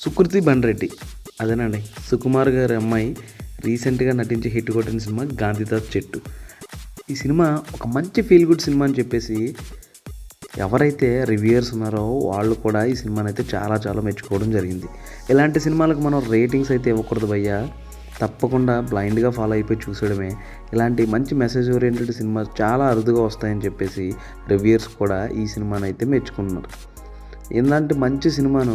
సుకృతి బండ్రెడ్డి అదేనండి సుకుమార్ గారి అమ్మాయి రీసెంట్గా నటించి హిట్ కొట్టిన సినిమా గాంధీతాత చెట్టు. ఈ సినిమా ఒక మంచి ఫీల్ గుడ్ సినిమా అని చెప్పేసి ఎవరైతే రివ్యూయర్స్ ఉన్నారో వాళ్ళు కూడా ఈ సినిమాని అయితే చాలా చాలా మెచ్చుకోవడం జరిగింది. ఇలాంటి సినిమాలకు మనం రేటింగ్స్ అయితే ఇవ్వకూడదు భయ్యా, తప్పకుండా బ్లైండ్గా ఫాలో అయిపోయి చూసేయడమే. ఇలాంటి మంచి మెసేజ్ ఓరియంటెడ్ సినిమా చాలా అరుదుగా వస్తాయని చెప్పేసి రివ్యూయర్స్ కూడా ఈ సినిమాని అయితే మెచ్చుకున్నారు. ఇలాంటి మంచి సినిమాను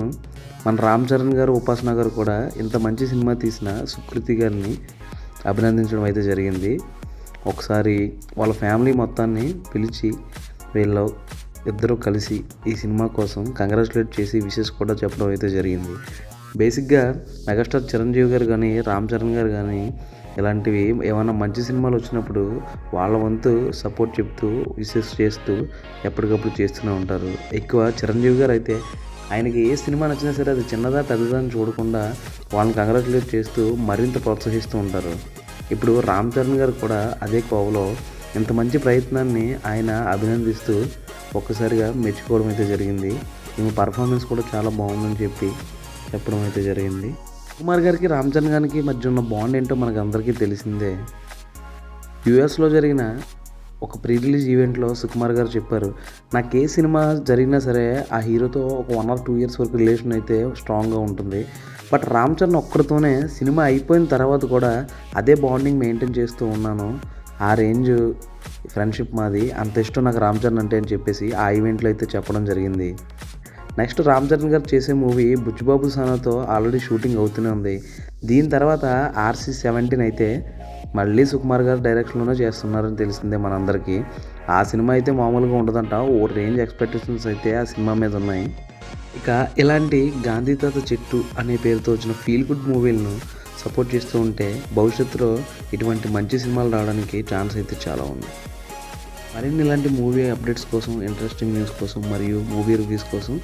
మన రామ్ చరణ్ గారు, ఉపాసన గారు కూడా ఇంత మంచి సినిమా తీసిన సుకృతి గారిని అభినందించడం అయితే జరిగింది. ఒకసారి వాళ్ళ ఫ్యామిలీ మొత్తాన్ని పిలిచి వీళ్ళు ఇద్దరూ కలిసి ఈ సినిమా కోసం కంగ్రాచులేట్ చేసి విషెస్ కూడా చెప్పడం అయితే జరిగింది. బేసిక్గా మెగాస్టార్ చిరంజీవి గారు కానీ, రామ్ చరణ్ గారు కానీ ఇలాంటివి ఏమైనా మంచి సినిమాలు వచ్చినప్పుడు వాళ్ళ వంతు సపోర్ట్ చెప్తూ విషెస్ చేస్తూ ఎప్పటికప్పుడు చేస్తూనే ఉంటారు. ఎక్కువ చిరంజీవి గారు అయితే ఆయనకి ఏ సినిమా నచ్చినా సరే అది చిన్నదా పెద్దదా అని చూడకుండా వాళ్ళని కంగ్రాచులేట్ చేస్తూ మరింత ప్రోత్సహిస్తూ ఉంటారు. ఇప్పుడు రామ్ చరణ్ గారు కూడా అదే కోవలో ఇంత మంచి ప్రయత్నాన్ని ఆయన అభినందిస్తూ ఒక్కసారిగా మెచ్చుకోవడం అయితే జరిగింది. ఈమె పర్ఫార్మెన్స్ కూడా చాలా బాగుందని చెప్పడం అయితే జరిగింది. కుమార్ గారికి రామ్ చరణ్ గారికి మధ్య ఉన్న బాండ్ ఏంటో మనకు అందరికీ తెలిసిందే. యూఎస్లో జరిగిన ఒక ప్రీ రిలీజ్ ఈవెంట్లో సుకుమార్ గారు చెప్పారు, నాకు ఏ సినిమా జరిగినా సరే ఆ హీరోతో ఒక 1 or 2 years వరకు రిలేషన్ అయితే స్ట్రాంగ్గా ఉంటుంది. బట్ రామ్ చరణ్ ఒక్కడితోనే సినిమా అయిపోయిన తర్వాత కూడా అదే బాండింగ్ మెయింటైన్ చేస్తూ ఉన్నాను. ఆ రేంజ్ ఫ్రెండ్షిప్ మాది, అంత ఇష్టం నాకు రామ్ చరణ్ అంటే అని చెప్పేసి ఆ ఈవెంట్లో అయితే చెప్పడం జరిగింది. నెక్స్ట్ రామ్ చరణ్ గారు చేసే మూవీ బుచ్చిబాబు సానాతో ఆల్రెడీ షూటింగ్ అవుతూనే ఉంది. దీని తర్వాత RC-17 అయితే మళ్ళీ సుకుమార్ గారు డైరెక్షన్లోనే చేస్తున్నారని తెలిసిందే మనందరికీ. ఆ సినిమా అయితే మామూలుగా ఉండదంట, ఓ రేంజ్ ఎక్స్పెక్టేషన్స్ అయితే ఆ సినిమా మీద ఉన్నాయి. ఇక ఇలాంటి గాంధీతాత చెట్టు అనే పేరుతో వచ్చిన ఫీల్ గుడ్ మూవీలను సపోర్ట్ చేస్తూ ఉంటే భవిష్యత్తులో ఇటువంటి మంచి సినిమాలు రావడానికి ఛాన్స్ అయితే చాలా ఉంది. మరిన్ని ఇలాంటి మూవీ అప్డేట్స్ కోసం, ఇంట్రెస్టింగ్ న్యూస్ కోసం మరియు మూవీ రివ్యూస్ కోసం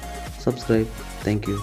సబ్స్క్రైబ్. Thank you.